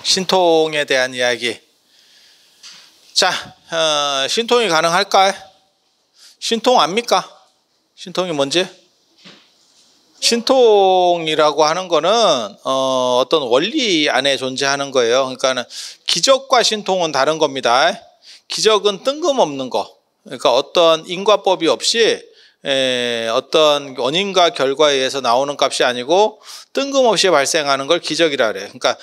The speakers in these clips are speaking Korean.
신통에 대한 이야기. 자, 신통이 가능할까요? 신통 압니까? 신통이 뭔지? 신통이라고 하는 거는 어떤 원리 안에 존재하는 거예요. 그러니까는 기적과 신통은 다른 겁니다. 기적은 뜬금없는 거. 그러니까 어떤 인과법이 없이 어떤 원인과 결과에 의해서 나오는 값이 아니고 뜬금없이 발생하는 걸 기적이라 그래요. 그러니까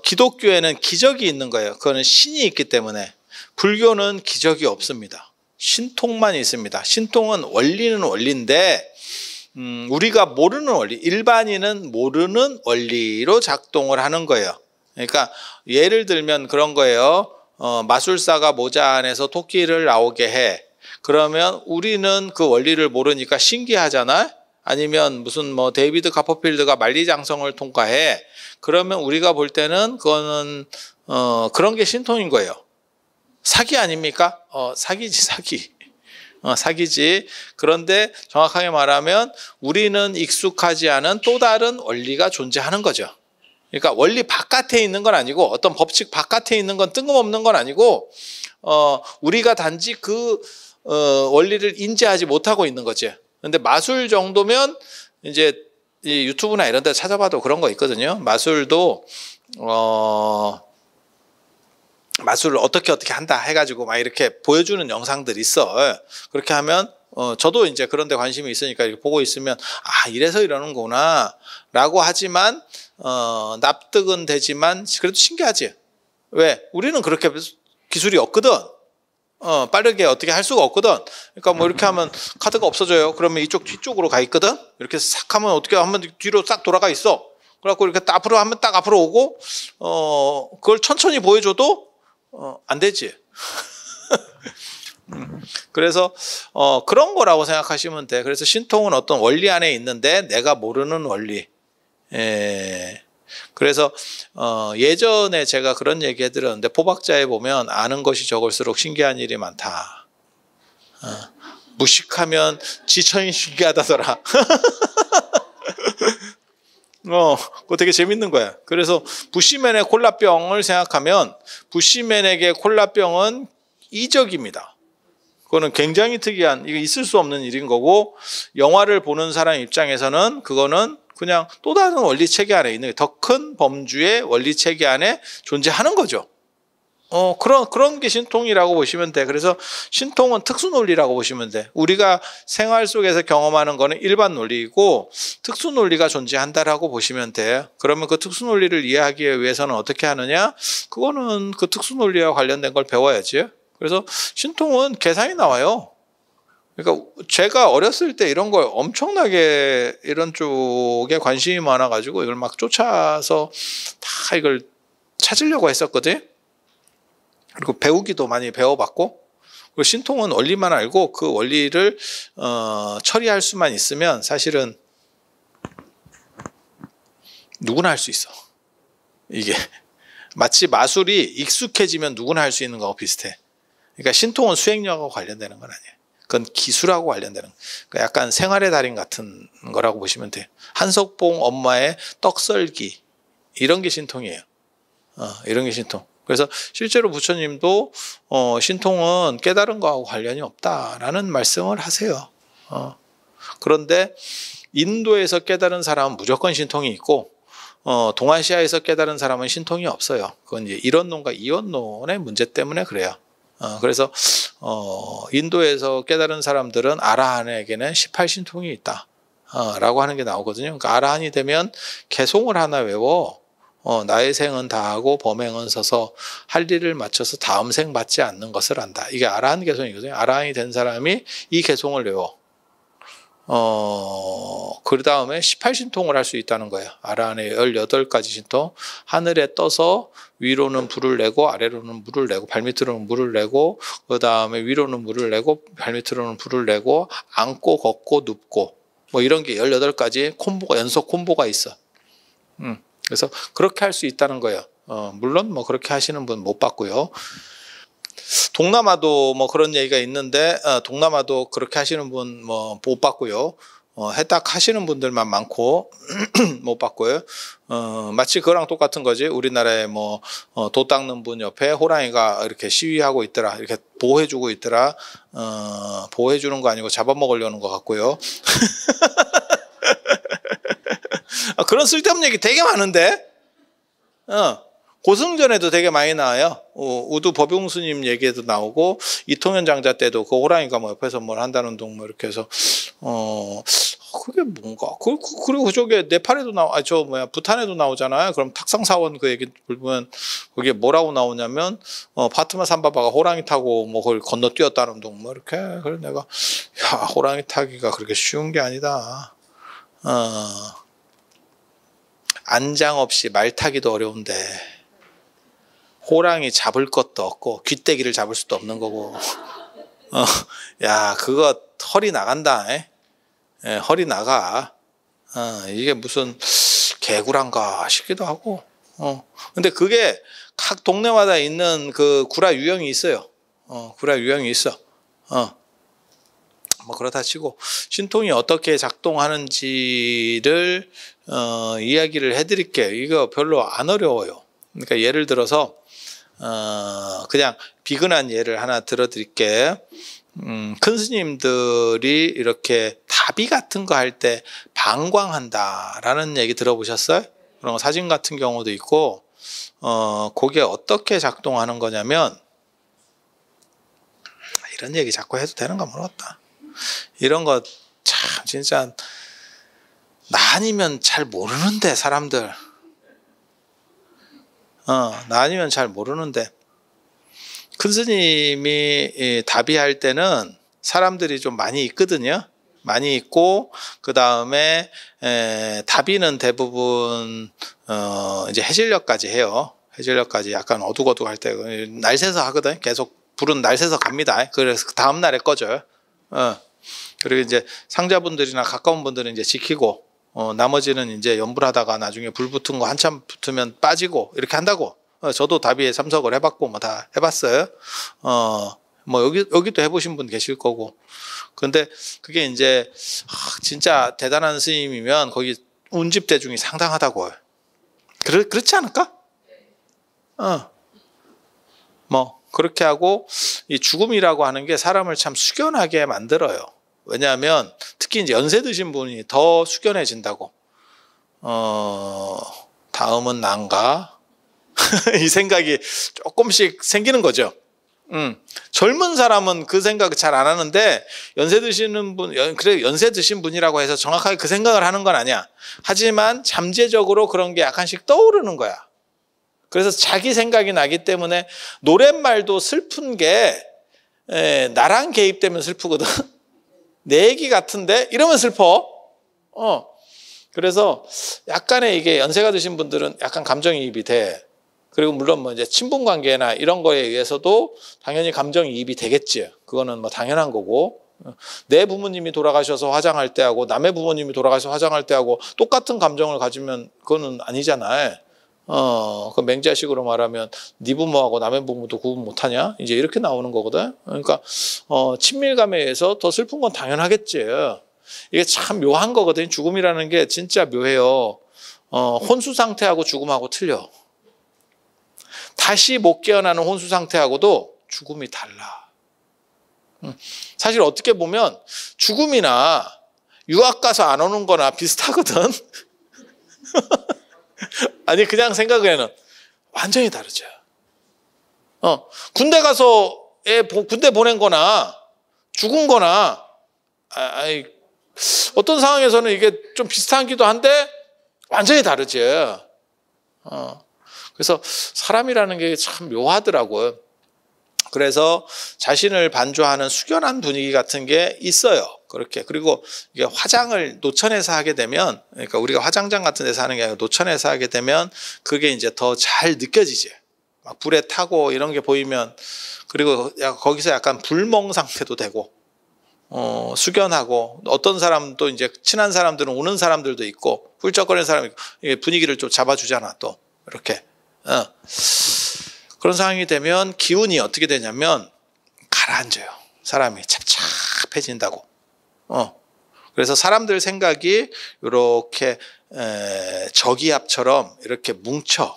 기독교에는 기적이 있는 거예요. 그거는 신이 있기 때문에. 불교는 기적이 없습니다. 신통만 있습니다. 신통은 원리는 원리인데 우리가 모르는 원리, 일반인은 모르는 원리로 작동을 하는 거예요. 그러니까 예를 들면 그런 거예요. 마술사가 모자 안에서 토끼를 나오게 해. 그러면 우리는 그 원리를 모르니까 신기하잖아. 아니면 무슨 뭐 데이비드 카퍼필드가 만리장성을 통과해. 그러면 우리가 볼 때는 그거는 그런 게 신통인 거예요. 사기 아닙니까? 사기지, 사기. 사기지. 그런데 정확하게 말하면 우리는 익숙하지 않은 또 다른 원리가 존재하는 거죠. 그러니까 원리 바깥에 있는 건 아니고 어떤 법칙 바깥에 있는 건 뜬금없는 건 아니고 우리가 단지 그 원리를 인지하지 못하고 있는 거지. 근데 마술 정도면 이제 이 유튜브나 이런 데 찾아봐도 그런 거 있거든요. 마술도 마술을 어떻게 한다 해가지고 막 이렇게 보여주는 영상들이 있어. 그렇게 하면 저도 이제 그런 데 관심이 있으니까 이렇게 보고 있으면 아 이래서 이러는구나 라고 하지만 납득은 되지만 그래도 신기하지. 왜? 우리는 그렇게 기술이 없거든. 빠르게 어떻게 할 수가 없거든. 그러니까 뭐 이렇게 하면 카드가 없어져요. 그러면 이쪽 뒤쪽으로 가 있거든. 이렇게 싹 하면 어떻게 하면 뒤로 싹 돌아가 있어. 그래갖고 이렇게 앞으로 하면 딱 앞으로 오고 그걸 천천히 보여줘도 안 되지. 그래서 그런 거라고 생각하시면 돼. 그래서 신통은 어떤 원리 안에 있는데 내가 모르는 원리. 그래서 예전에 제가 그런 얘기 해드렸는데 포박자에 보면 아는 것이 적을수록 신기한 일이 많다. 무식하면 지천이 신기하다더라. 그거 되게 재밌는 거야. 그래서 부시맨의 콜라병을 생각하면 부시맨에게 콜라병은 이적입니다. 그거는 굉장히 특이한, 이거 있을 수 없는 일인 거고 영화를 보는 사람 입장에서는 그거는 그냥 또 다른 원리 체계 안에 있는 더 큰 범주의 원리 체계 안에 존재하는 거죠. 그런 게 신통이라고 보시면 돼. 그래서 신통은 특수 논리라고 보시면 돼. 우리가 생활 속에서 경험하는 거는 일반 논리이고 특수 논리가 존재한다라고 보시면 돼요. 그러면 그 특수 논리를 이해하기 위해서는 어떻게 하느냐? 그거는 그 특수 논리와 관련된 걸 배워야지. 그래서 신통은 계산이 나와요. 그러니까 제가 어렸을 때 이런 걸 엄청나게 이런 쪽에 관심이 많아가지고 이걸 막 쫓아서 다 이걸 찾으려고 했었거든. 그리고 배우기도 많이 배워봤고, 그리고 신통은 원리만 알고 그 원리를 처리할 수만 있으면 사실은 누구나 할 수 있어. 이게 마치 마술이 익숙해지면 누구나 할 수 있는 거하고 비슷해. 그러니까 신통은 수행력하고 관련되는 건 아니에요. 그건 기술하고 관련되는 거예요. 그러니까 약간 생활의 달인 같은 거라고 보시면 돼요. 한석봉 엄마의 떡썰기 이런 게 신통이에요. 이런 게 신통. 그래서 실제로 부처님도 신통은 깨달은 거하고 관련이 없다라는 말씀을 하세요. 그런데 인도에서 깨달은 사람은 무조건 신통이 있고 동아시아에서 깨달은 사람은 신통이 없어요. 그건 이제 이론론과 이원론의 문제 때문에 그래요. 그래서 인도에서 깨달은 사람들은 아라한에게는 18신통이 있다 라고 하는 게 나오거든요. 그러니까 아라한이 되면 개송을 하나 외워 나의 생은 다하고 범행은 서서 할 일을 마쳐서 다음 생 받지 않는 것을 안다. 이게 아라한 개송이거든요. 아라한이 된 사람이 이 개송을 외워. 그 다음에 18신통을 할 수 있다는 거예요. 아라한의 18가지 신통. 하늘에 떠서 위로는 불을 내고 아래로는 물을 내고 발밑으로는 물을 내고 그 다음에 위로는 물을 내고 발밑으로는 불을 내고 앉고 걷고 눕고 뭐 이런 게 18가지 콤보가 연속 콤보가 있어. 그래서 그렇게 할 수 있다는 거예요. 물론 뭐 그렇게 하시는 분 못 봤고요. 동남아도 뭐 그런 얘기가 있는데 동남아도 그렇게 하시는 분 뭐 못 봤고요. 해딱 하시는 분들만 많고 못 봤고요. 마치 그거랑 똑같은 거지. 우리나라에 뭐 도 닦는 분 옆에 호랑이가 이렇게 시위하고 있더라. 이렇게 보호해주고 있더라. 보호해주는 거 아니고 잡아먹으려는 것 같고요. 그런 쓸데없는 얘기 되게 많은데. 고승전에도 되게 많이 나와요. 우두 법용스님 얘기에도 나오고 이통현 장자 때도 그 호랑이가 뭐 옆에서 뭘 한다는 둥 뭐 이렇게 해서 그게 뭔가 그리고 저게 네팔에도 부탄에도 나오잖아요. 그럼 탁상사원 그 얘기 보면 그게 뭐라고 나오냐면 파트마 삼바바가 호랑이 타고 뭐 그걸 건너뛰었다는 둥 뭐 이렇게. 그래서 내가 야 호랑이 타기가 그렇게 쉬운 게 아니다. 안장 없이 말 타기도 어려운데 호랑이 잡을 것도 없고 귀때기를 잡을 수도 없는 거고 야 그거 허리 나간다. 허리 나가. 이게 무슨 개구란가 싶기도 하고. 근데 그게 각 동네마다 있는 그 구라 유형이 있어요. 구라 유형이 있어. 뭐 그렇다 치고 신통이 어떻게 작동하는지를 이야기를 해드릴게요. 이거 별로 안 어려워요. 그러니까 예를 들어서 그냥 비근한 예를 하나 들어드릴게. 큰 스님들이 이렇게 다비 같은 거 할 때 방광한다라는 얘기 들어보셨어요? 그런 거 사진 같은 경우도 있고, 그게 어떻게 작동하는 거냐면, 이런 얘기 자꾸 해도 되는가 모르겠다. 이런 거 참 진짜 나 아니면 잘 모르는데 사람들. 나 아니면 잘 모르는데 큰 스님이 다비할 때는 사람들이 좀 많이 있거든요. 많이 있고 그 다음에 다비는 대부분 이제 해질녘까지 해요. 해질녘까지 약간 어둑어둑할 때 날 새서 하거든. 계속 불은 날 새서 갑니다. 그래서 다음 날에 꺼져요. 그리고 이제 상자분들이나 가까운 분들은 이제 지키고 나머지는 이제 연불하다가 나중에 불 붙은 거 한참 붙으면 빠지고 이렇게 한다고. 저도 다비에 참석을 해봤고 뭐 다 해봤어요. 뭐 여기도 해보신 분 계실 거고. 근데 그게 이제 진짜 대단한 스님이면 거기 운집 대중이 상당하다고. 그렇지 않을까? 뭐 그렇게 하고 이 죽음이라고 하는 게 사람을 참 숙연하게 만들어요. 왜냐하면 특히 이제 연세 드신 분이 더 숙연해진다고. 다음은 난가? 이 생각이 조금씩 생기는 거죠. 젊은 사람은 그 생각 잘 안 하는데 연세 드시는 분, 그래 연세 드신 분이라고 해서 정확하게 그 생각을 하는 건 아니야. 하지만 잠재적으로 그런 게 약간씩 떠오르는 거야. 그래서 자기 생각이 나기 때문에 노랫말도 슬픈 게 나랑 개입되면 슬프거든. 내 얘기 같은데 이러면 슬퍼. 그래서 약간의 이게 연세가 드신 분들은 약간 감정이입이 돼. 그리고 물론 뭐 이제 친분 관계나 이런 거에 의해서도 당연히 감정이입이 되겠지. 그거는 뭐 당연한 거고. 내 부모님이 돌아가셔서 화장할 때하고 남의 부모님이 돌아가셔서 화장할 때하고 똑같은 감정을 가지면 그거는 아니잖아요. 그 맹자식으로 말하면 네 부모하고 남의 부모도 구분 못하냐? 이제 이렇게 나오는 거거든. 그러니까 친밀감에 의해서 더 슬픈 건 당연하겠지. 이게 참 묘한 거거든. 죽음이라는 게 진짜 묘해요. 혼수 상태하고 죽음하고 틀려. 다시 못 깨어나는 혼수 상태하고도 죽음이 달라. 사실 어떻게 보면 죽음이나 유학 가서 안 오는 거나 비슷하거든. 아니 그냥 생각에는 완전히 다르죠. 군대 가서 군대 보낸 거나 죽은 거나 어떤 상황에서는 이게 좀 비슷하기도 한데 완전히 다르지. 그래서 사람이라는 게 참 묘하더라고요. 그래서 자신을 반조하는 숙연한 분위기 같은 게 있어요. 그렇게. 그리고 이게 화장을 노천에서 하게 되면, 그러니까 우리가 화장장 같은 데서 하는 게 아니라 노천에서 하게 되면 그게 이제 더 잘 느껴지지. 막 불에 타고 이런 게 보이면, 그리고 거기서 약간 불멍 상태도 되고, 숙연하고, 어떤 사람도 이제 친한 사람들은 오는 사람들도 있고, 훌쩍거리는 사람이 있고, 이게 분위기를 좀 잡아주잖아, 또. 이렇게. 그런 상황이 되면 기운이 어떻게 되냐면 가라앉아요. 사람이 찹찹해진다고. 그래서 사람들 생각이 이렇게 저기압처럼 이렇게 뭉쳐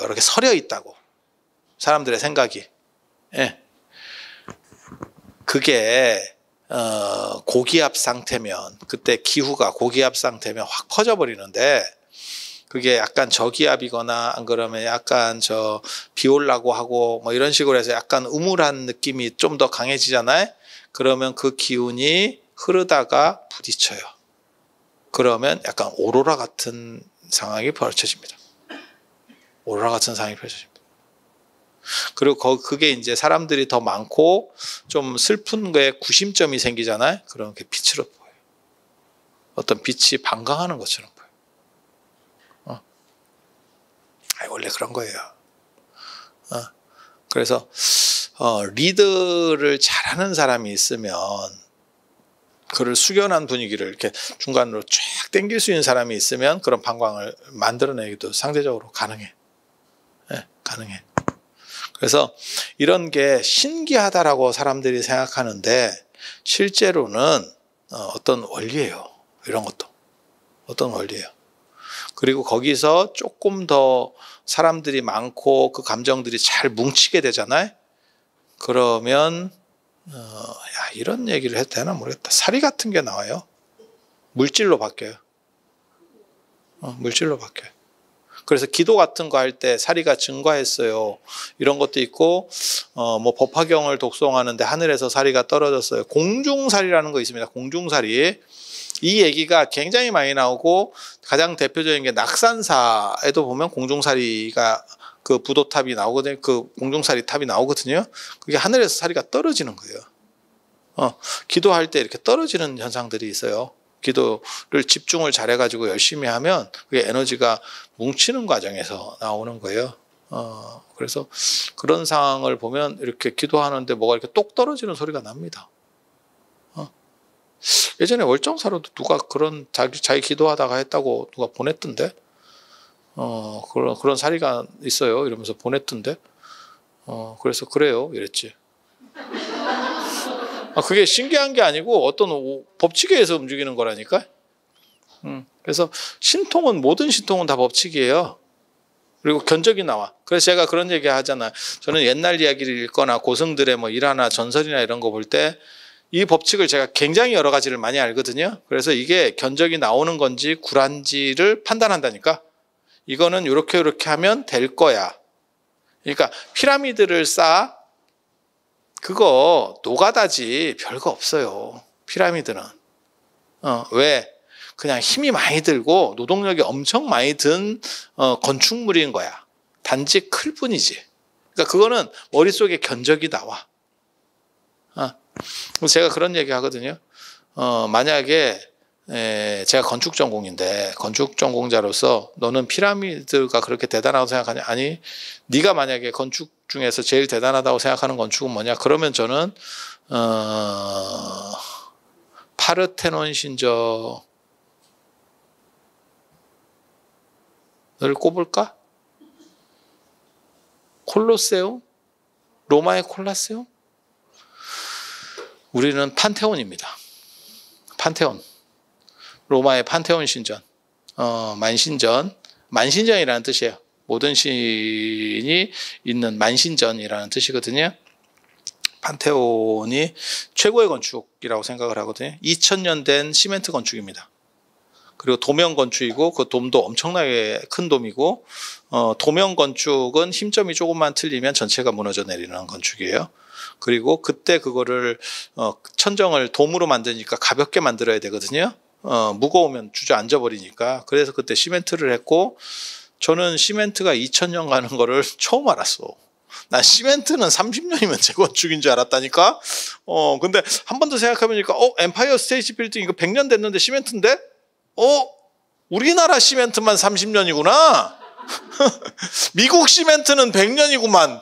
이렇게 서려 있다고. 사람들의 생각이. 예. 그게 고기압 상태면, 그때 기후가 고기압 상태면 확 퍼져 버리는데, 그게 약간 저기압이거나 안 그러면 약간 비 올라고 하고 뭐 이런 식으로 해서 약간 우물한 느낌이 좀 더 강해지잖아요. 그러면 그 기운이 흐르다가 부딪혀요. 그러면 약간 오로라 같은 상황이 펼쳐집니다. 오로라 같은 상황이 펼쳐집니다. 그리고 그게 이제 사람들이 더 많고 좀 슬픈 거에 구심점이 생기잖아요. 그런 게 빛으로 보여요. 어떤 빛이 방광하는 것처럼 보여요. 원래 그런 거예요. 그래서 리드를 잘하는 사람이 있으면 그를 숙연한 분위기를 이렇게 중간으로 쫙 당길 수 있는 사람이 있으면 그런 방광을 만들어내기도 상대적으로 가능해. 네, 가능해. 그래서 이런 게 신기하다라고 사람들이 생각하는데 실제로는 어떤 원리예요. 이런 것도 어떤 원리예요. 그리고 거기서 조금 더 사람들이 많고 그 감정들이 잘 뭉치게 되잖아요. 그러면 이런 얘기를 해도 되나 모르겠다. 사리 같은 게 나와요. 물질로 바뀌어요. 물질로 바뀌어요. 그래서 기도 같은 거 할 때 사리가 증가했어요. 이런 것도 있고, 뭐 법화경을 독송하는데 하늘에서 사리가 떨어졌어요. 공중사리라는 거 있습니다. 공중사리. 이 얘기가 굉장히 많이 나오고 가장 대표적인 게 낙산사에도 보면 공중사리가 그 부도탑이 나오거든요. 그 공중사리 탑이 나오거든요. 그게 하늘에서 사리가 떨어지는 거예요. 기도할 때 이렇게 떨어지는 현상들이 있어요. 기도를 집중을 잘해가지고 열심히 하면 그게 에너지가 뭉치는 과정에서 나오는 거예요. 그래서 그런 상황을 보면 이렇게 기도하는데 뭐가 이렇게 똑 떨어지는 소리가 납니다. 예전에 월정사로도 누가 그런 자기 기도하다가 했다고 누가 보냈던데, 그런 사리가 있어요. 이러면서 보냈던데, 그래서 그래요. 이랬지. 그게 신기한 게 아니고 어떤 법칙에 의해서 움직이는 거라니까. 그래서 모든 신통은 다 법칙이에요. 그리고 견적이 나와. 그래서 제가 그런 얘기 하잖아요. 저는 옛날 이야기를 읽거나 고승들의 뭐 일화나 전설이나 이런 거 볼 때 이 법칙을 제가 굉장히 여러 가지를 많이 알거든요. 그래서 이게 견적이 나오는 건지 굴한지를 판단한다니까. 이거는 이렇게 하면 될 거야. 그러니까 피라미드를 쌓아. 그거 노가다지 별거 없어요. 피라미드는. 왜? 그냥 힘이 많이 들고 노동력이 엄청 많이 든 건축물인 거야. 단지 클 뿐이지. 그러니까 그거는 머릿속에 견적이 나와. 제가 그런 얘기 하거든요. 만약에 제가 건축 전공인데 건축 전공자로서 너는 피라미드가 그렇게 대단하다고 생각하냐? 아니, 네가 만약에 건축 중에서 제일 대단하다고 생각하는 건축은 뭐냐? 그러면 저는 파르테논 신전을 꼽을까? 콜로세움? 로마의 콜라세움? 우리는 판테온입니다. 판테온. 로마의 판테온 신전. 만신전이라는 뜻이에요. 모든 신이 있는 만신전이라는 뜻이거든요. 판테온이 최고의 건축이라고 생각을 하거든요. 2000년 된 시멘트 건축입니다. 그리고 도면 건축이고 그 돔도 엄청나게 큰 돔이고, 도면 건축은 힘점이 조금만 틀리면 전체가 무너져 내리는 건축이에요. 그리고 그때 그거를 천정을 돔으로 만드니까 가볍게 만들어야 되거든요. 무거우면 주저앉아 버리니까. 그래서 그때 시멘트를 했고, 저는 시멘트가 2000년 가는 거를 처음 알았어. 난 시멘트는 30년이면 재건축인 줄 알았다니까. 근데 한 번 더 생각해보니까 엠파이어 스테이트 빌딩 이거 100년 됐는데 시멘트인데? 우리나라 시멘트만 30년이구나. 미국 시멘트는 100년이구만.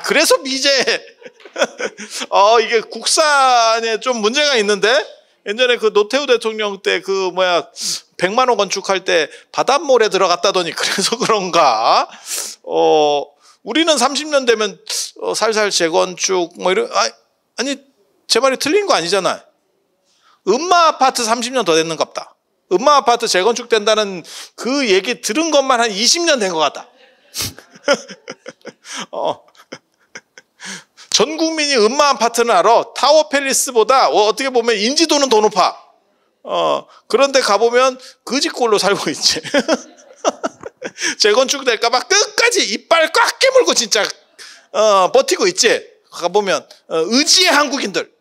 그래서 미제. 이게 국산에 좀 문제가 있는데? 예전에 그 노태우 대통령 때 100만 원 건축할 때 바닷물에 들어갔다더니 그래서 그런가? 우리는 30년 되면 살살 재건축 아니 제 말이 틀린 거 아니잖아요. 음마 아파트 30년 더 됐는갑다. 음마 아파트 재건축 된다는 그 얘기 들은 것만 한 20년 된 것 같다. 전 국민이 음마 아파트는 알아. 타워 팰리스보다 어떻게 보면 인지도는 더 높아. 그런데 가보면 그 집꼴로 살고 있지. 재건축 될까봐 끝까지 이빨 꽉 깨물고 진짜 버티고 있지. 가보면 의지의 한국인들.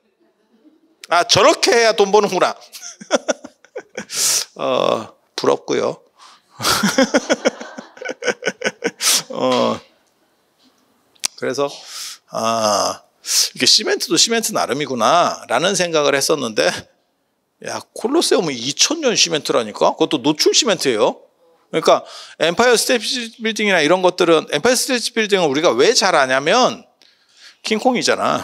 저렇게 해야 돈 버는구나. 부럽고요. 그래서 이게 시멘트도 시멘트 나름이구나 라는 생각을 했었는데, 야, 콜로세움은 2000년 시멘트라니까. 그것도 노출 시멘트예요. 그러니까 엠파이어 스테이트 빌딩이나 이런 것들은, 엠파이어 스테이트 빌딩은 우리가 왜 잘 아냐면 킹콩이잖아.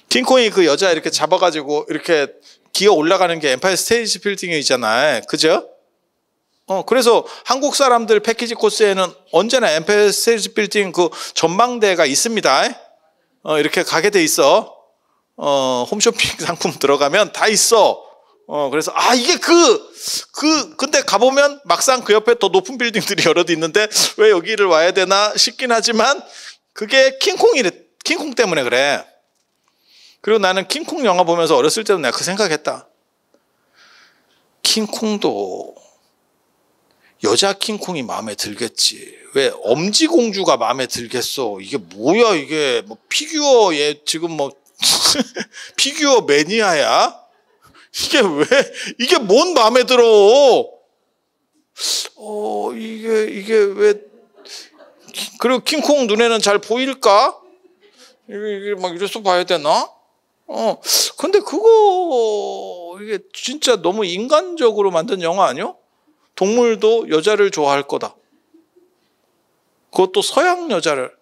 킹콩이 그 여자 이렇게 잡아가지고 이렇게 기어 올라가는 게 엠파이어 스테이트 빌딩이잖아요. 그죠? 그래서 한국 사람들 패키지 코스에는 언제나 엠파이어 스테이트 빌딩 그 전망대가 있습니다. 이렇게 가게 돼 있어. 홈쇼핑 상품 들어가면 다 있어. 그래서 이게 근데 가보면 막상 그 옆에 더 높은 빌딩들이 여럿 있는데 왜 여기를 와야 되나 싶긴 하지만 그게 킹콩 때문에 그래. 그리고 나는 킹콩 영화 보면서 어렸을 때도 내가 그 생각했다. 킹콩도 여자 킹콩이 마음에 들겠지. 왜 엄지공주가 마음에 들겠어. 이게 뭐야 이게. 뭐 피규어 얘 지금 뭐 피규어 매니아야? 이게 뭔 마음에 들어. 이게 왜. 그리고 킹콩 눈에는 잘 보일까? 이게 막 이래서 봐야 되나? 근데 이게 진짜 너무 인간적으로 만든 영화 아니야? 동물도 여자를 좋아할 거다. 그것도 서양 여자를.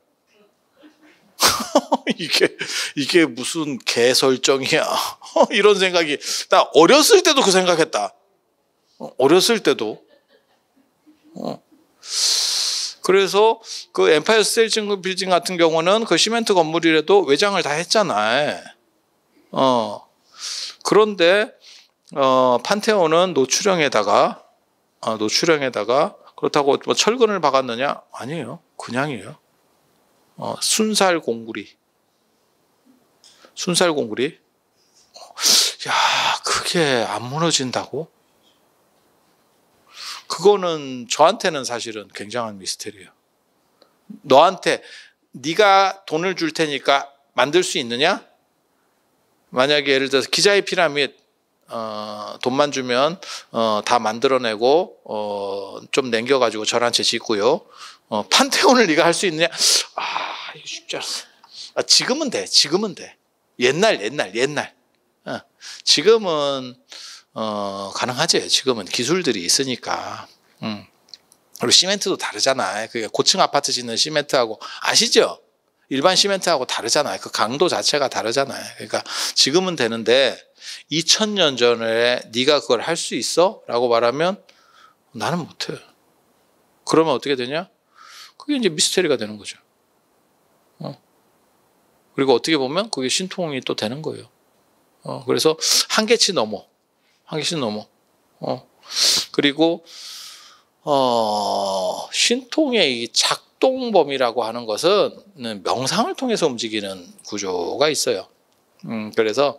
이게 무슨 개 설정이야. 이런 생각이. 나 어렸을 때도 그 생각했다. 어렸을 때도. 그래서 그 엠파이어 스테이트 빌딩 같은 경우는 그 시멘트 건물이라도 외장을 다 했잖아. 그런데 판테온은 노출형에다가 그렇다고 뭐 철근을 박았느냐? 아니에요. 그냥이에요. 순살 공구리. 야, 그게 안 무너진다고? 그거는 저한테는 사실은 굉장한 미스테리예요. 너한테 네가 돈을 줄 테니까 만들 수 있느냐? 만약에 예를 들어서 기자의 피라미드 돈만 주면 다 만들어내고 좀 남겨가지고 절한 채 짓고요. 판테온을 네가 할 수 있느냐? 이거 쉽지 않아. 지금은 돼. 옛날. 지금은 가능하지. 지금은 기술들이 있으니까. 그리고 시멘트도 다르잖아요. 그게 고층 아파트 짓는 시멘트하고 아시죠? 일반 시멘트하고 다르잖아요. 그 강도 자체가 다르잖아요. 그러니까 지금은 되는데 2000년 전에 네가 그걸 할 수 있어? 라고 말하면 나는 못해. 그러면 어떻게 되냐? 그게 이제 미스테리가 되는 거죠. 그리고 어떻게 보면 그게 신통이 또 되는 거예요. 그래서 한계치 넘어. 그리고 신통의 이 작동범위라고 하는 것은 명상을 통해서 움직이는 구조가 있어요. 그래서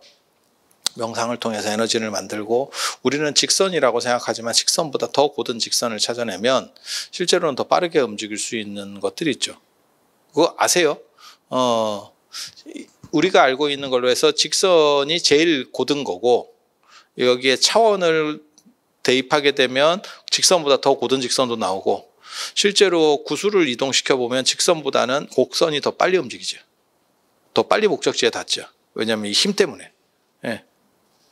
명상을 통해서 에너지를 만들고, 우리는 직선이라고 생각하지만 직선보다 더 곧은 직선을 찾아내면 실제로는 더 빠르게 움직일 수 있는 것들이 있죠. 그거 아세요? 우리가 알고 있는 걸로 해서 직선이 제일 곧은 거고, 여기에 차원을 대입하게 되면 직선보다 더 곧은 직선도 나오고, 실제로 구슬을 이동시켜 보면 직선보다는 곡선이 더 빨리 움직이죠. 더 빨리 목적지에 닿죠. 왜냐하면 이 힘 때문에. 예.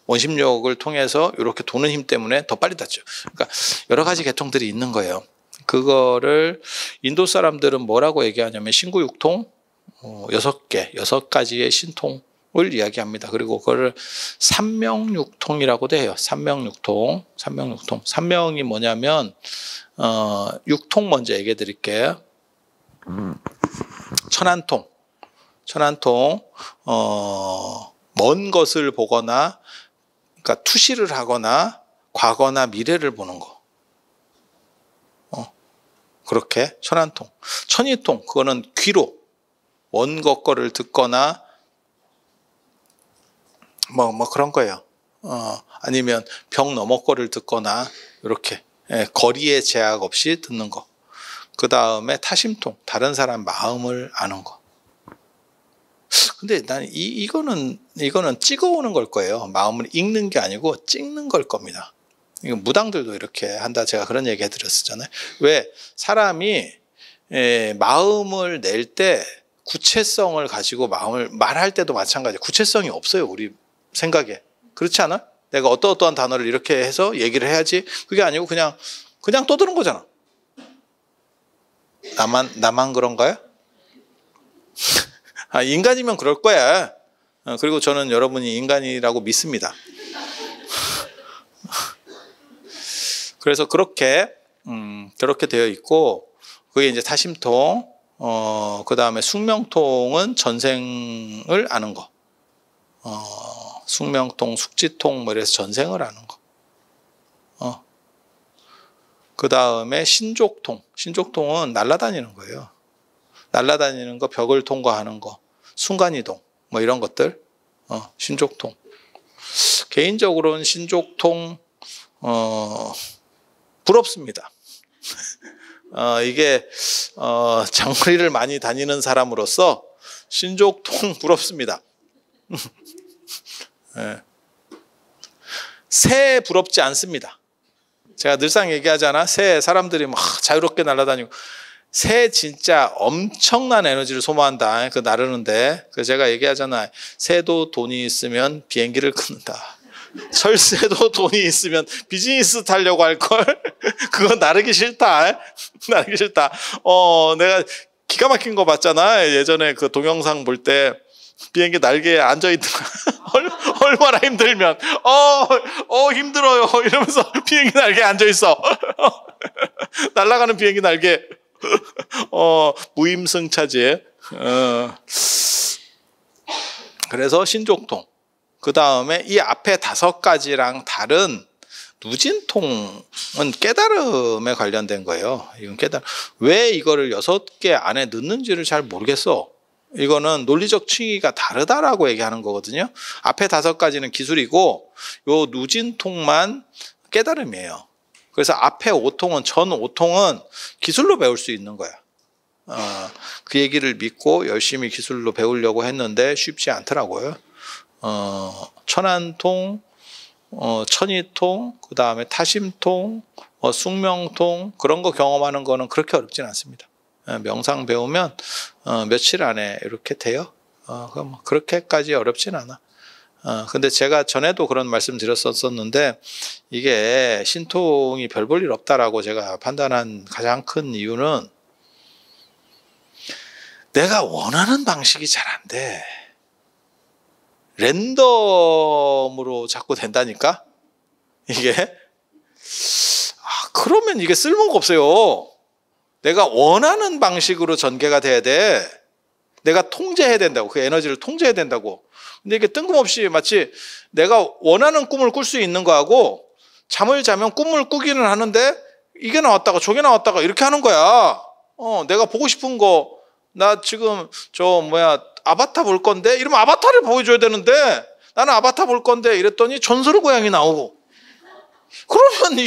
원심력을 통해서 이렇게 도는 힘 때문에 더 빨리 닿죠. 그러니까 여러 가지 계통들이 있는 거예요. 그거를 인도 사람들은 뭐라고 얘기하냐면 신구육통 6 가지의 신통을 이야기합니다. 그리고 그거를 삼명육통이라고도 해요. 삼명육통. 삼명이 뭐냐면 육통 먼저 얘기해 드릴게요. 천안통. 먼 것을 보거나, 그러니까 투시를 하거나 과거나 미래를 보는 거. 그렇게 천안통. 천이통, 그거는 귀로 먼 것 거를 듣거나 뭐 그런 거예요. 아니면 벽 너머 거를 듣거나 이렇게 거리의 제약 없이 듣는 거. 그 다음에 타심통, 다른 사람 마음을 아는 거. 근데 난 이거는 찍어오는 걸 거예요. 마음을 읽는 게 아니고 찍는 걸 겁니다. 이거 무당들도 이렇게 한다. 제가 그런 얘기 해드렸었잖아요. 왜 사람이 마음을 낼 때 구체성을 가지고 마음을 말할 때도 마찬가지예요. 구체성이 없어요. 우리 생각에. 그렇지 않아? 내가 어떠한 단어를 이렇게 해서 얘기를 해야지. 그게 아니고 그냥 떠드는 거잖아. 나만 그런가요? 인간이면 그럴 거야. 그리고 저는 여러분이 인간이라고 믿습니다. 그래서 그렇게 되어 있고, 그게 이제 타심통, 그 다음에 숙명통은 전생을 아는 거. 숙명통, 숙지통, 뭐 이래서 전생을 아는 거. 그 다음에 신족통은 날아다니는 거예요. 날아다니는 거, 벽을 통과하는 거, 순간이동, 뭐 이런 것들, 신족통. 개인적으로는 신족통, 부럽습니다. 이게, 장거리를 많이 다니는 사람으로서 신족통 부럽습니다. 네. 새 부럽지 않습니다. 제가 늘상 얘기하잖아. 새 사람들이 막 자유롭게 날아다니고. 새 진짜 엄청난 에너지를 소모한다. 그 나르는데. 그 제가 얘기하잖아. 새도 돈이 있으면 비행기를 끊는다. 철새도 돈이 있으면 비즈니스 타려고 할 걸. 그건 나르기 싫다. 나르기 싫다. 내가 기가 막힌 거 봤잖아. 예전에 그 동영상 볼 때 비행기 날개에 앉아 있더라. 얼마나 힘들면 힘들어요 이러면서 비행기 날개에 앉아 있어. 날아가는 비행기 날개. 무임승차지. 그래서 신족통. 그 다음에 이 앞에 5가지랑 다른 누진통은 깨달음에 관련된 거예요. 이건 왜 이거를 6개 안에 넣는지를 잘 모르겠어. 이거는 논리적 층위가 다르다라고 얘기하는 거거든요. 앞에 5가지는 기술이고 요 누진통만 깨달음이에요. 그래서 앞에 5통은 전 5통은 기술로 배울 수 있는 거야. 그 얘기를 믿고 열심히 기술로 배우려고 했는데 쉽지 않더라고요. 천안통, 천이통, 그 다음에 타심통, 숙명통, 그런 거 경험하는 거는 그렇게 어렵진 않습니다. 명상 배우면 며칠 안에 이렇게 돼요. 그렇게까지 어렵진 않아. 근데 제가 전에도 그런 말씀 드렸었는데 이게 신통이 별 볼 일 없다라고 제가 판단한 가장 큰 이유는 내가 원하는 방식이 잘 안 돼. 랜덤으로 자꾸 된다니까? 이게. 그러면 이게 쓸모가 없어요. 내가 원하는 방식으로 전개가 돼야 돼. 내가 통제해야 된다고. 그 에너지를 통제해야 된다고. 근데 이게 뜬금없이 마치 내가 원하는 꿈을 꿀 수 있는 거하고 잠을 자면 꿈을 꾸기는 하는데 이게 나왔다가 저게 나왔다가 이렇게 하는 거야. 내가 보고 싶은 거, 나 지금 아바타 볼 건데 이러면 아바타를 보여줘야 되는데 나는 아바타 볼 건데 이랬더니 전설의 고양이 나오고. 그러면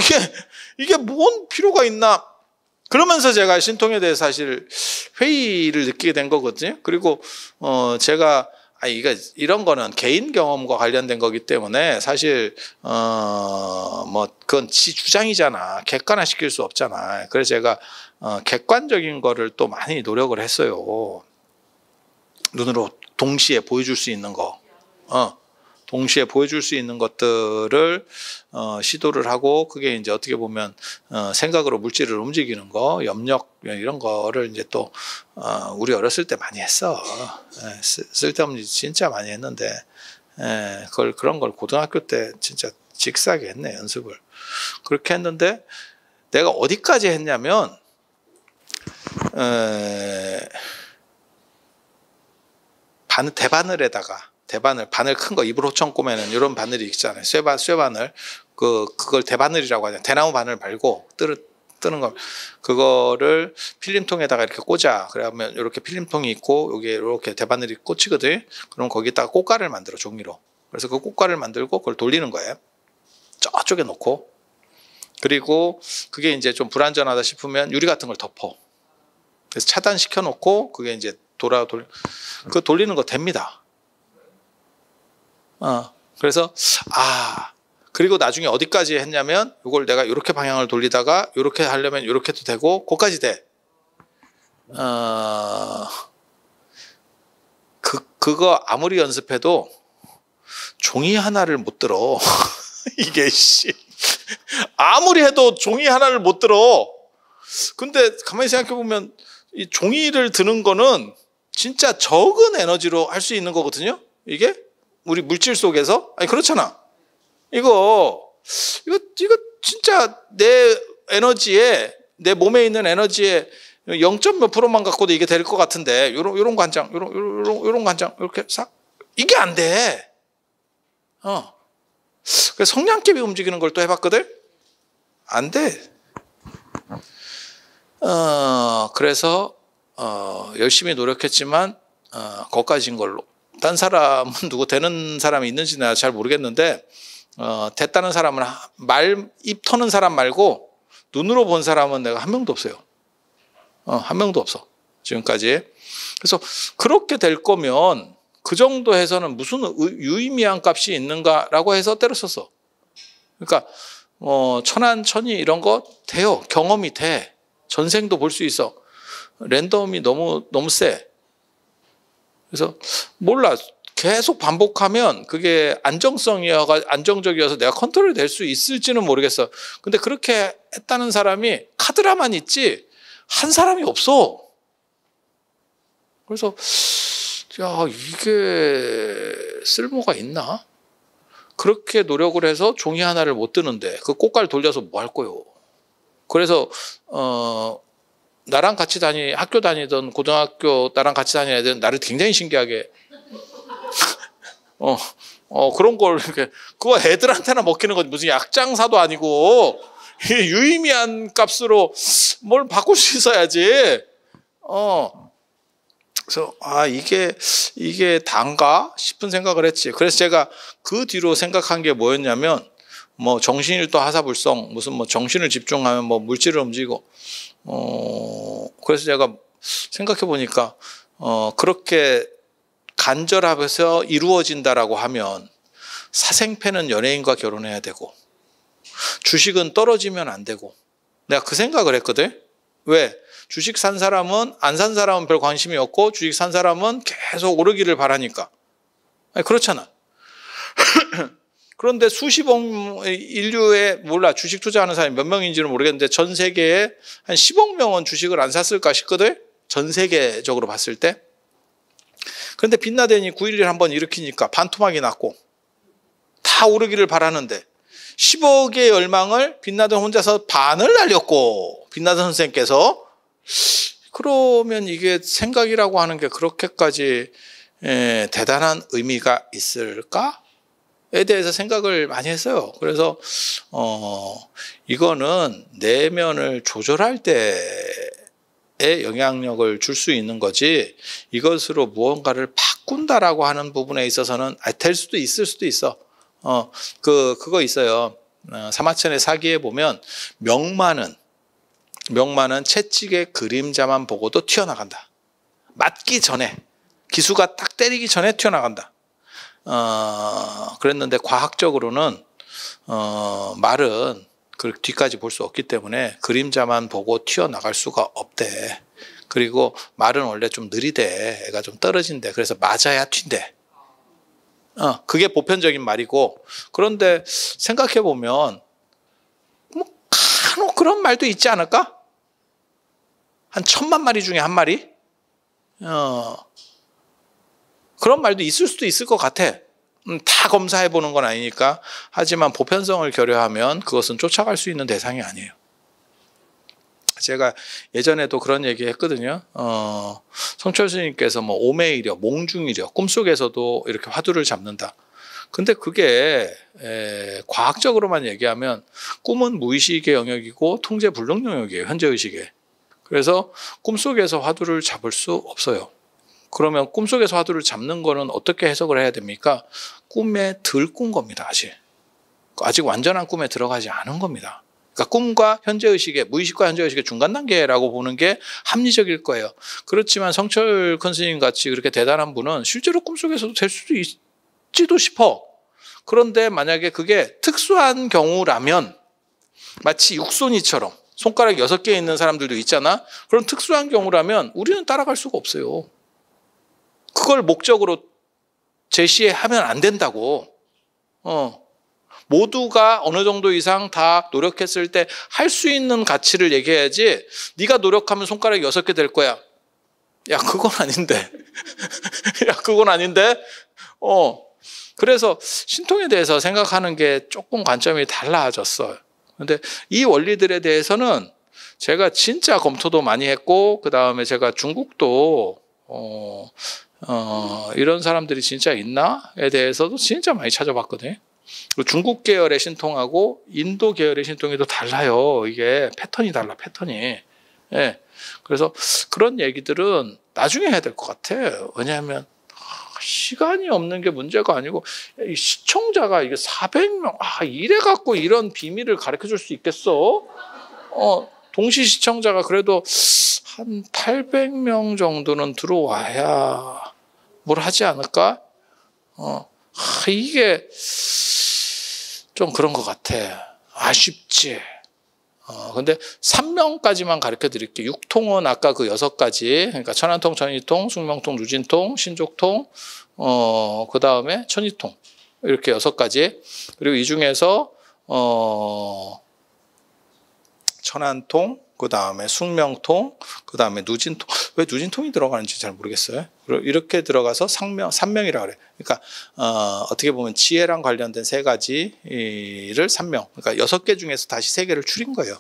이게 뭔 필요가 있나. 그러면서 제가 신통에 대해서 사실 회의를 느끼게 된 거거든요. 그리고 제가 이거 이런 거는 개인 경험과 관련된 거기 때문에 사실 뭐 그건 지 주장이잖아. 객관화시킬 수 없잖아. 그래서 제가 객관적인 거를 또 많이 노력을 했어요. 눈으로 동시에 보여줄 수 있는 거, 동시에 보여줄 수 있는 것들을 시도를 하고, 그게 이제 어떻게 보면 생각으로 물질을 움직이는 거, 염력 이런 거를 이제 또 우리 어렸을 때 많이 했어. 쓸데없는 짓 진짜 많이 했는데, 그런 걸 고등학교 때 진짜 직사게 했네, 연습을. 그렇게 했는데 내가 어디까지 했냐면 대바늘에다가 바늘 큰 거 이불 호청 꼬매는 이런 바늘이 있잖아요. 쇠바늘. 그걸 대바늘이라고 하잖아요. 대나무 바늘 말고 뜨는 거. 그거를 필름통에다가 이렇게 꽂아. 그러면 이렇게 필름통이 있고 여기에 이렇게 대바늘이 꽂히거든. 그럼 거기다가 꽃가를 만들어, 종이로. 그래서 그 꽃가를 만들고 그걸 돌리는 거예요. 저쪽에 놓고. 그리고 그게 이제 좀 불안전하다 싶으면 유리 같은 걸 덮어. 그래서 차단시켜 놓고 그게 이제 그 돌리는 거 됩니다. 그래서 그리고 나중에 어디까지 했냐면 이걸 내가 이렇게 방향을 돌리다가 이렇게 하려면 이렇게도 되고 거기까지 돼. 그거 아무리 연습해도 종이 하나를 못 들어. 이게 아무리 해도 종이 하나를 못 들어. 근데 가만히 생각해 보면 이 종이를 드는 거는 진짜 적은 에너지로 할 수 있는 거거든요. 이게 우리 물질 속에서. 그렇잖아. 이거 진짜 내 에너지에, 내 몸에 있는 에너지에 0. 몇 %만 갖고도 이게 될 것 같은데, 요런 관장, 요런 관장, 이렇게 싹, 이게 안 돼. 그래서 성냥개비 움직이는 걸 또 해봤거든? 안 돼. 그래서 열심히 노력했지만 거기까지인 걸로. 딴 사람은 누구 되는 사람이 있는지 내가 잘 모르겠는데 됐다는 사람은 입 터는 사람 말고 눈으로 본 사람은 내가 한 명도 없어요. 한 명도 없어, 지금까지. 그래서 그렇게 될 거면 그 정도 해서는 무슨 유의미한 값이 있는가라고 해서 때렸었어. 그러니까 천안천이 이런 거 돼요. 경험이 돼. 전생도 볼 수 있어. 랜덤이 너무 세. 그래서 몰라. 계속 반복하면 그게 안정적이어서 내가 컨트롤이 될 수 있을지는 모르겠어. 근데 그렇게 했다는 사람이 카드라만 있지 한 사람이 없어. 그래서 이게 쓸모가 있나? 그렇게 노력을 해서 종이 하나를 못 드는데 그 꽃갈 돌려서 뭐 할 거요? 그래서 나랑 같이 학교 다니던 고등학교 나랑 같이 다니는 애들은 나를 굉장히 신기하게 그런 걸 이렇게, 그거 애들한테나 먹히는 거지 무슨 약장사도 아니고 유의미한 값으로 뭘 바꿀 수 있어야지. 그래서 이게 단가 싶은 생각을 했지. 그래서 제가 그 뒤로 생각한 게 뭐였냐면, 뭐 정신일도 하사불성, 무슨 뭐 정신을 집중하면 뭐 물질을 움직이고, 그래서 제가 생각해 보니까 그렇게 간절하면서 이루어진다라고 하면 사생팬은 연예인과 결혼해야 되고 주식은 떨어지면 안 되고, 내가 그 생각을 했거든. 왜? 주식 산 사람은 안 산 사람은 별 관심이 없고 주식 산 사람은 계속 오르기를 바라니까. 그렇잖아. 그런데 수십억 인류에, 몰라 주식 투자하는 사람이 몇 명인지는 모르겠는데 전 세계에 한 10억 명은 주식을 안 샀을까 싶거든. 전 세계적으로 봤을 때. 그런데 빈라덴이 9.11 한번 일으키니까 반토막이 났고 다 오르기를 바라는데 10억의 열망을 빈라덴 혼자서 반을 날렸고, 빈라덴 선생께서. 그러면 이게 생각이라고 하는 게 그렇게까지 대단한 의미가 있을까에 대해서 생각을 많이 했어요. 그래서 이거는 내면을 조절할 때에 영향력을 줄 수 있는 거지, 이것으로 무언가를 바꾼다라고 하는 부분에 있어서는 될 수도 있을 수도 있어. 그거 있어요. 사마천의 사기에 보면 명마는 채찍의 그림자만 보고도 튀어나간다. 맞기 전에. 기수가 딱 때리기 전에 튀어나간다. 그랬는데 과학적으로는 말은 그 뒤까지 볼 수 없기 때문에 그림자만 보고 튀어나갈 수가 없대. 그리고 말은 원래 좀 느리대. 애가 좀 떨어진대. 그래서 맞아야 튄대. 그게 보편적인 말이고, 그런데 생각해 보면 뭐 간혹 그런 말도 있지 않을까? 한 1000만 마리 중에 한 마리? 그런 말도 있을 수도 있을 것 같아. 다 검사해 보는 건 아니니까. 하지만 보편성을 결여하면 그것은 쫓아갈 수 있는 대상이 아니에요. 제가 예전에도 그런 얘기 했거든요. 성철 스님께서 뭐 오매이려, 몽중이려, 꿈속에서도 이렇게 화두를 잡는다. 근데 그게 과학적으로만 얘기하면 꿈은 무의식의 영역이고 통제 불능 영역이에요. 현재의식에. 그래서 꿈속에서 화두를 잡을 수 없어요. 그러면 꿈속에서 화두를 잡는 거는 어떻게 해석을 해야 됩니까? 꿈에 덜 꾼 겁니다. 아직 완전한 꿈에 들어가지 않은 겁니다. 그러니까 꿈과 현재의식의, 무의식과 현재의식의 중간 단계라고 보는 게 합리적일 거예요. 그렇지만 성철 큰 스님 같이 그렇게 대단한 분은 실제로 꿈속에서도 될 수도 있지도 싶어. 그런데 만약에 그게 특수한 경우라면 마치 육손이처럼 손가락 6개 있는 사람들도 있잖아. 그런 특수한 경우라면 우리는 따라갈 수가 없어요. 그걸 목적으로 제시하면 안 된다고. 모두가 어느 정도 이상 다 노력했을 때 할 수 있는 가치를 얘기해야지 네가 노력하면 손가락이 6개 될 거야. 야, 그건 아닌데. 야, 그건 아닌데. 그래서 신통에 대해서 생각하는 게 조금 관점이 달라졌어요. 근데 이 원리들에 대해서는 제가 진짜 검토도 많이 했고, 그 다음에 제가 중국도 이런 사람들이 진짜 있나에 대해서도 진짜 많이 찾아봤거든요. 중국 계열의 신통하고 인도 계열의 신통이 또 달라요. 이게 패턴이 달라, 패턴이. 예. 그래서 그런 얘기들은 나중에 해야 될 것 같아요. 왜냐하면 시간이 없는 게 문제가 아니고, 시청자가 이게 400명, 이래갖고 이런 비밀을 가르쳐 줄 수 있겠어? 동시 시청자가 그래도 한 800명 정도는 들어와야 뭘 하지 않을까? 이게 좀 그런 것 같아. 아쉽지. 근데 3명까지만 가르쳐 드릴게요. 6통은 아까 그 6가지. 그러니까 천안통, 천이통, 숙명통, 누진통, 신족통, 그 다음에 천이통. 이렇게 6가지. 그리고 이 중에서, 천안통, 그 다음에 숙명통, 그 다음에 누진통. 왜 누진통이 들어가는지 잘 모르겠어요. 이렇게 들어가서 삼명이라고 그래요. 그러니까 어떻게 보면 지혜랑 관련된 3가지를 3명. 그러니까 6개 중에서 다시 3개를 줄인 거예요.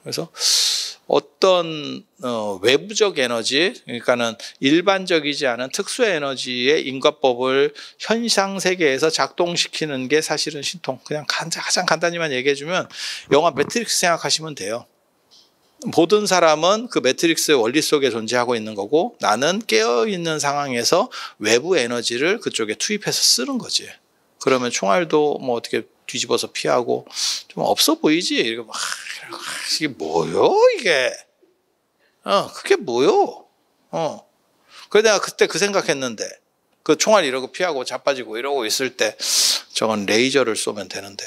그래서 어떤 외부적 에너지, 그러니까는 일반적이지 않은 특수 에너지의 인과법을 현상 세계에서 작동시키는 게 사실은 신통. 그냥 가장 간단히만 얘기해주면 영화 매트릭스 생각하시면 돼요. 모든 사람은 그 매트릭스의 원리 속에 존재하고 있는 거고, 나는 깨어있는 상황에서 외부 에너지를 그쪽에 투입해서 쓰는 거지. 그러면 총알도 뭐 어떻게 뒤집어서 피하고 좀 없어 보이지? 이렇게 막 이게 뭐요 이게? 그게 뭐요? 그래서 내가 그때 그 생각했는데, 그 총알 이러고 피하고 자빠지고 이러고 있을 때 저건 레이저를 쏘면 되는데.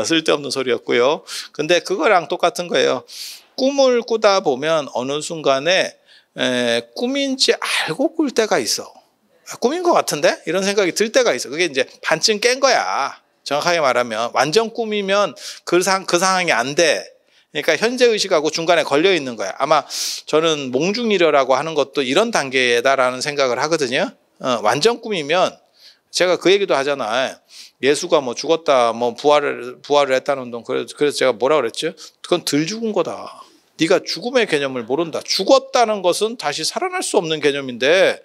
쓸데없는 소리였고요. 근데 그거랑 똑같은 거예요. 꿈을 꾸다 보면 어느 순간에 꿈인지 알고 꿀 때가 있어. 꿈인 것 같은데? 이런 생각이 들 때가 있어. 그게 이제 반쯤 깬 거야. 정확하게 말하면 완전 꿈이면 그 상황이 안 돼. 그러니까 현재 의식하고 중간에 걸려 있는 거야. 아마 저는 몽중이려라고 하는 것도 이런 단계다라는 생각을 하거든요. 완전 꿈이면 제가 그 얘기도 하잖아. 예수가 뭐 죽었다, 뭐 부활을 했다는 동. 그래서 제가 뭐라 그랬죠? 그건 덜 죽은 거다. 네가 죽음의 개념을 모른다. 죽었다는 것은 다시 살아날 수 없는 개념인데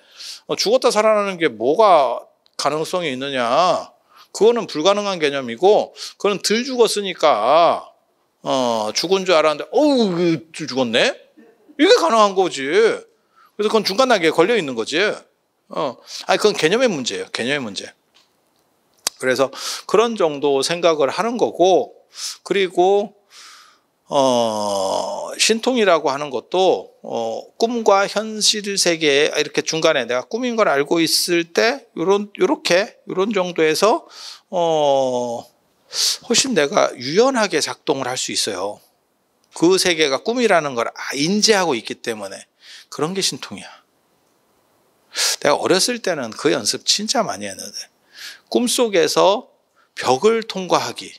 죽었다 살아나는 게 뭐가 가능성이 있느냐? 그거는 불가능한 개념이고, 그건 덜 죽었으니까 죽은 줄 알았는데 어우 죽었네? 이게 가능한 거지. 그래서 그건 중간 단계에 걸려 있는 거지. 그건 개념의 문제예요. 개념의 문제. 그래서 그런 정도 생각을 하는 거고, 그리고 신통이라고 하는 것도 꿈과 현실 세계에 이렇게 중간에 내가 꿈인 걸 알고 있을 때 요런 정도에서 훨씬 내가 유연하게 작동을 할 수 있어요. 그 세계가 꿈이라는 걸 인지하고 있기 때문에 그런 게 신통이야. 내가 어렸을 때는 그 연습 진짜 많이 했는데 꿈속에서 벽을 통과하기,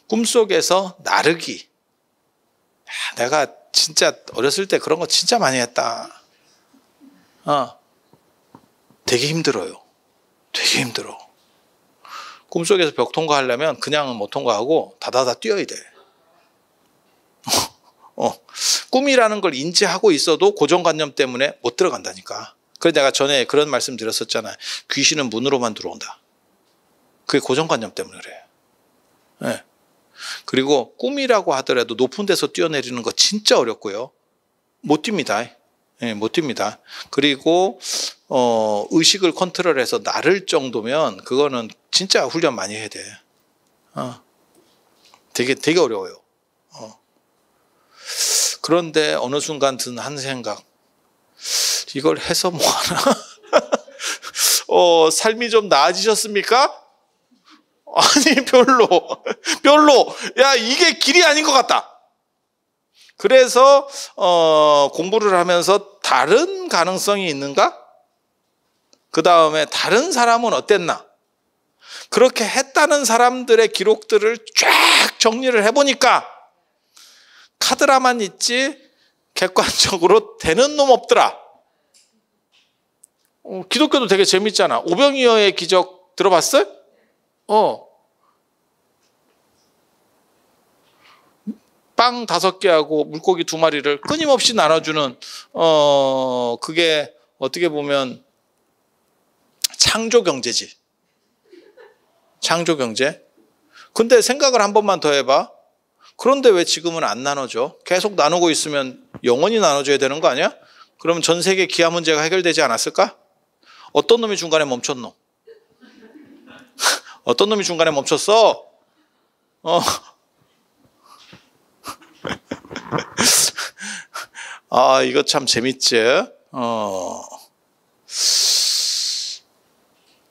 꿈속에서 나르기. 내가 진짜 어렸을 때 그런 거 진짜 많이 했다. 되게 힘들어요. 되게 힘들어. 꿈속에서 벽 통과하려면 그냥은 못 통과하고 다다다 뛰어야 돼. 꿈이라는 걸 인지하고 있어도 고정관념 때문에 못 들어간다니까. 그래서 내가 전에 그런 말씀 드렸었잖아요. 귀신은 문으로만 들어온다. 그게 고정관념 때문에 그래요. 네. 그리고 꿈이라고 하더라도 높은 데서 뛰어내리는 거 진짜 어렵고요. 못 뜁니다. 네, 못 뜁니다. 그리고 의식을 컨트롤해서 나를 정도면 그거는 진짜 훈련 많이 해야 돼. 되게 어려워요. 그런데 어느 순간 든 한 생각, 이걸 해서 뭐 하나? 삶이 좀 나아지셨습니까? 아니 별로. 야, 이게 길이 아닌 것 같다. 그래서 공부를 하면서 다른 가능성이 있는가? 그 다음에 다른 사람은 어땠나? 그렇게 했다는 사람들의 기록들을 쫙 정리를 해보니까 카드라만 있지 객관적으로 되는 놈 없더라. 기독교도 되게 재밌잖아. 오병이어의 기적 들어봤어요? 빵 5개하고 물고기 2마리를 끊임없이 나눠주는 그게 어떻게 보면 창조경제지. 창조경제. 근데 생각을 한 번만 더 해봐. 그런데 왜 지금은 안 나눠줘? 계속 나누고 있으면 영원히 나눠줘야 되는 거 아니야? 그러면 전 세계 기아 문제가 해결되지 않았을까? 어떤 놈이 중간에 멈췄노? 어떤 놈이 중간에 멈췄어? 이거 참 재밌지?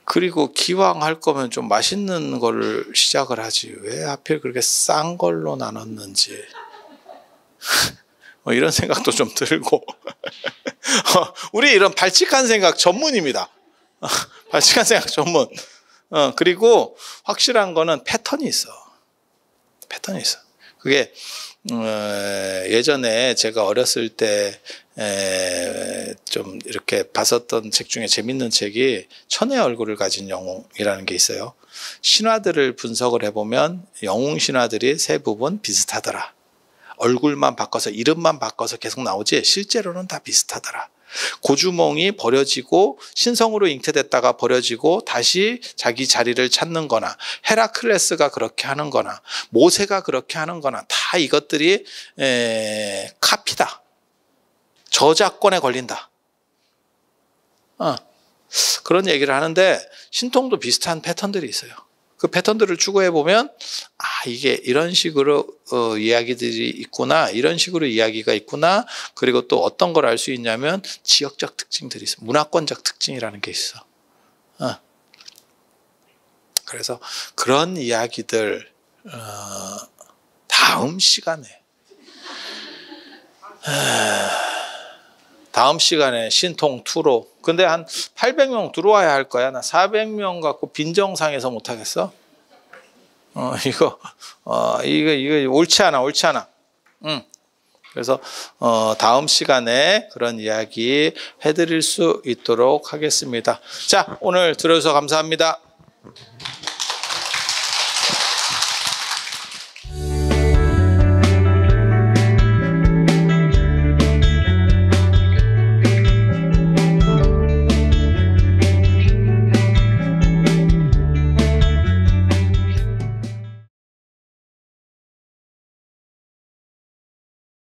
그리고 기왕 할 거면 좀 맛있는 거를 시작을 하지. 왜 하필 그렇게 싼 걸로 나눴는지. 이런 생각도 좀 들고. 우리 이런 발칙한 생각 전문입니다. 발칙한 생각 전문. 그리고 확실한 거는 패턴이 있어. 패턴이 있어. 그게 예전에 제가 어렸을 때 좀 이렇게 봤었던 책 중에 재밌는 책이 천의 얼굴을 가진 영웅이라는 게 있어요. 신화들을 분석을 해보면 영웅 신화들이 세 부분 비슷하더라. 얼굴만 바꿔서 이름만 바꿔서 계속 나오지 실제로는 다 비슷하더라. 고주몽이 버려지고 신성으로 잉태됐다가 버려지고 다시 자기 자리를 찾는 거나 헤라클레스가 그렇게 하는 거나 모세가 그렇게 하는 거나 다 이것들이 카피다. 저작권에 걸린다. 그런 얘기를 하는데 신통도 비슷한 패턴들이 있어요. 그 패턴들을 추구해 보면 이게 이런 식으로 이야기들이 있구나, 이런 식으로 이야기가 있구나. 그리고 또 어떤 걸 알 수 있냐면 지역적 특징들이 있어. 문화권적 특징이라는 게 있어. 그래서 그런 이야기들 다음 시간에 신통 2로. 근데 한 800명 들어와야 할 거야. 나 400명 갖고 빈정상에서 못 하겠어. 이거 옳지 않아. 그래서 다음 시간에 그런 이야기 해드릴 수 있도록 하겠습니다. 자, 오늘 들어주셔서 감사합니다.